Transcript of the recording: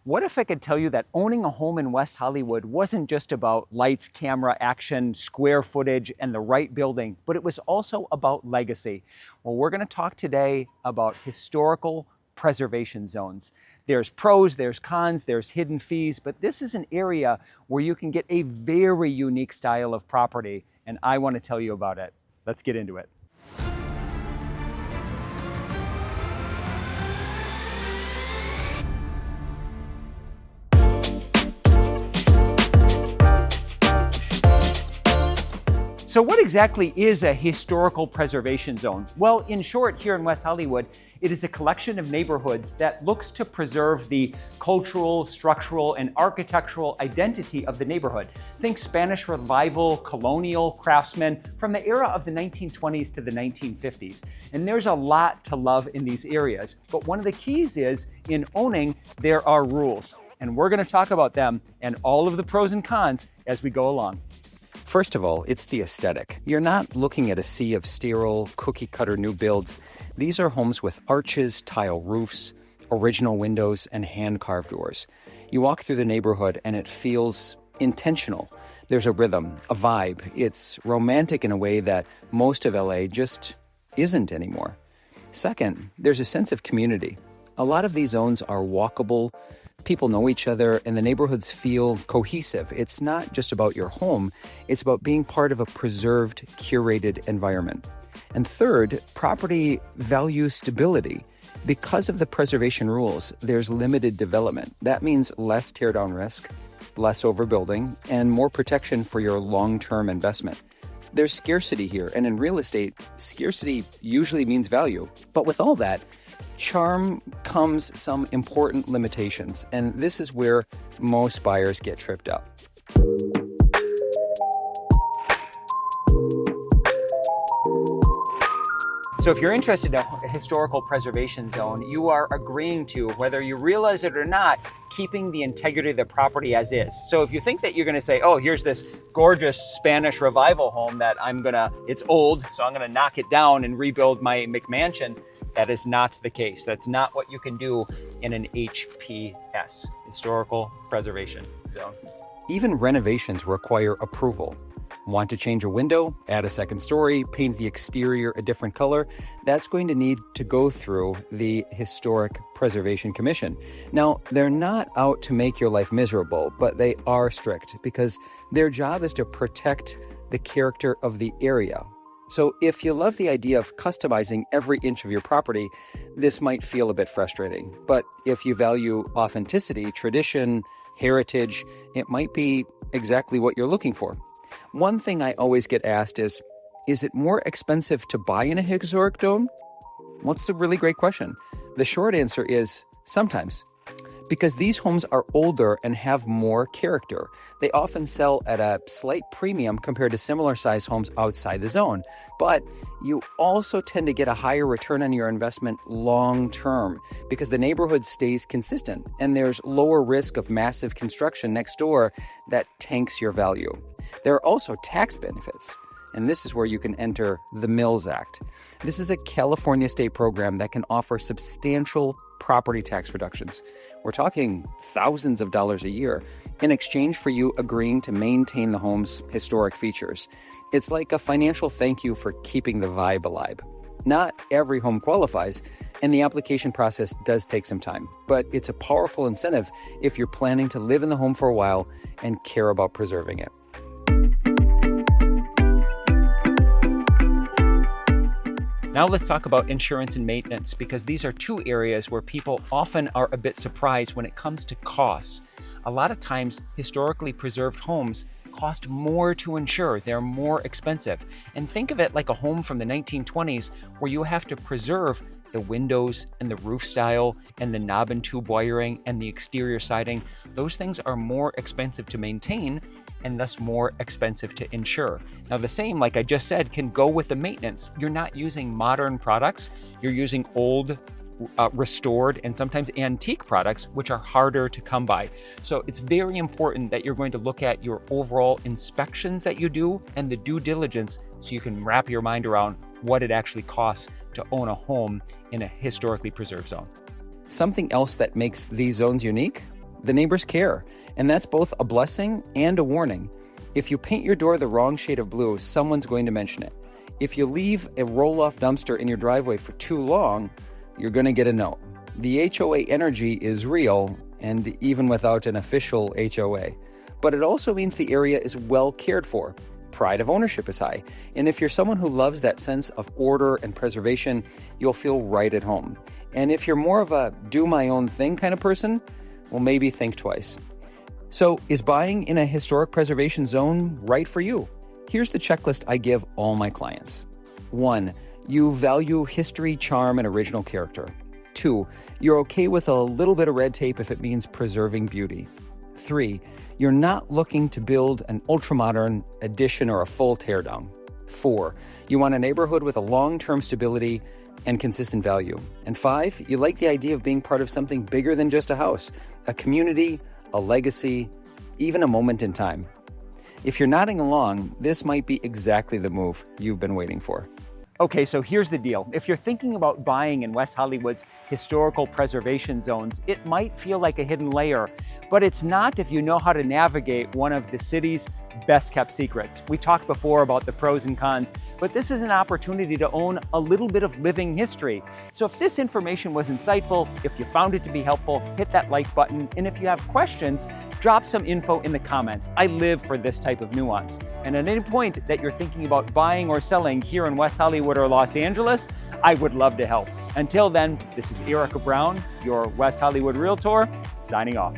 What if I could tell you that owning a home in West Hollywood wasn't just about lights, camera, action, square footage, and the right building, but it was also about legacy? Well, we're going to talk today about historical preservation zones. There's pros, there's cons, there's hidden fees, but this is an area where you can get a very unique style of property, and I want to tell you about it. Let's get into it. So what exactly is a historical preservation zone? Well, in short, here in West Hollywood, it is a collection of neighborhoods that looks to preserve the cultural, structural, and architectural identity of the neighborhood. Think Spanish Revival, colonial, craftsman, from the era of the 1920s to the 1950s. And there's a lot to love in these areas. But one of the keys is, in owning, there are rules. And we're going to talk about them and all of the pros and cons as we go along. First of all, it's the aesthetic. You're not looking at a sea of sterile, cookie-cutter new builds. These are homes with arches, tile roofs, original windows, and hand-carved doors. You walk through the neighborhood and it feels intentional. There's a rhythm, a vibe. It's romantic in a way that most of LA just isn't anymore. Second, there's a sense of community. A lot of these zones are walkable. People know each other and the neighborhoods feel cohesive. It's not just about your home, it's about being part of a preserved, curated environment. And third, property values stability. Because of the preservation rules, there's limited development. That means less teardown risk, less overbuilding, and more protection for your long-term investment. There's scarcity here, and in real estate, scarcity usually means value. But with all that, charm comes some important limitations, and this is where most buyers get tripped up. So if you're interested in a historical preservation zone, you are agreeing to, whether you realize it or not, keeping the integrity of the property as is. So if you think that you're going to say, oh, here's this gorgeous Spanish Revival home that it's old, so I'm going to knock it down and rebuild my McMansion, that is not the case. That's not what you can do in an HPS, Historical Preservation Zone. Even renovations require approval. Want to change a window, add a second story, paint the exterior a different color? That's going to need to go through the Historic Preservation Commission. Now, they're not out to make your life miserable, but they are strict because their job is to protect the character of the area. So if you love the idea of customizing every inch of your property, this might feel a bit frustrating. But if you value authenticity, tradition, heritage, it might be exactly what you're looking for. One thing I always get asked is it more expensive to buy in a historic zone? Well, it's a really great question. The short answer is sometimes. Because these homes are older and have more character. They often sell at a slight premium compared to similar sized homes outside the zone. But you also tend to get a higher return on your investment long term because the neighborhood stays consistent and there's lower risk of massive construction next door that tanks your value. There are also tax benefits. And this is where you can enter the Mills Act. This is a California state program that can offer substantial property tax reductions. We're talking thousands of dollars a year in exchange for you agreeing to maintain the home's historic features. It's like a financial thank you for keeping the vibe alive. Not every home qualifies, and the application process does take some time, but it's a powerful incentive if you're planning to live in the home for a while and care about preserving it. Now let's talk about insurance and maintenance, because these are two areas where people often are a bit surprised when it comes to costs. A lot of times, historically preserved homes cost more to insure. They're more expensive. And think of it like a home from the 1920s where you have to preserve the windows and the roof style and the knob and tube wiring and the exterior siding. Those things are more expensive to maintain and thus more expensive to insure. Now the same, like I just said, can go with the maintenance. You're not using modern products, you're using old, restored, and sometimes antique products, which are harder to come by. So it's very important that you're going to look at your overall inspections that you do and the due diligence so you can wrap your mind around what it actually costs to own a home in a historically preserved zone. Something else that makes these zones unique? The neighbors care, and that's both a blessing and a warning. If you paint your door the wrong shade of blue, someone's going to mention it. If you leave a roll-off dumpster in your driveway for too long, you're going to get a note. The HOA energy is real, and even without an official HOA. But it also means the area is well cared for. Pride of ownership is high. And if you're someone who loves that sense of order and preservation, you'll feel right at home. And if you're more of a do my own thing kind of person, well, maybe think twice. So, is buying in a historic preservation zone right for you? Here's the checklist I give all my clients. 1. You value history, charm, and original character. 2. You're okay with a little bit of red tape if it means preserving beauty. 3. You're not looking to build an ultramodern addition or a full teardown. 4. You want a neighborhood with a long-term stability and consistent value. And 5. You like the idea of being part of something bigger than just a house, a community, a legacy, even a moment in time. If you're nodding along, this might be exactly the move you've been waiting for. Okay, so here's the deal. If you're thinking about buying in West Hollywood's historical preservation zones, it might feel like a hidden layer, but it's not if you know how to navigate one of the city's best kept secrets. We talked before about the pros and cons, but this is an opportunity to own a little bit of living history. So if this information was insightful, if you found it to be helpful, hit that like button. And if you have questions, drop some info in the comments. I live for this type of nuance. And at any point that you're thinking about buying or selling here in West Hollywood or Los Angeles, I would love to help. Until then, this is Erik Brown, your West Hollywood Realtor, signing off.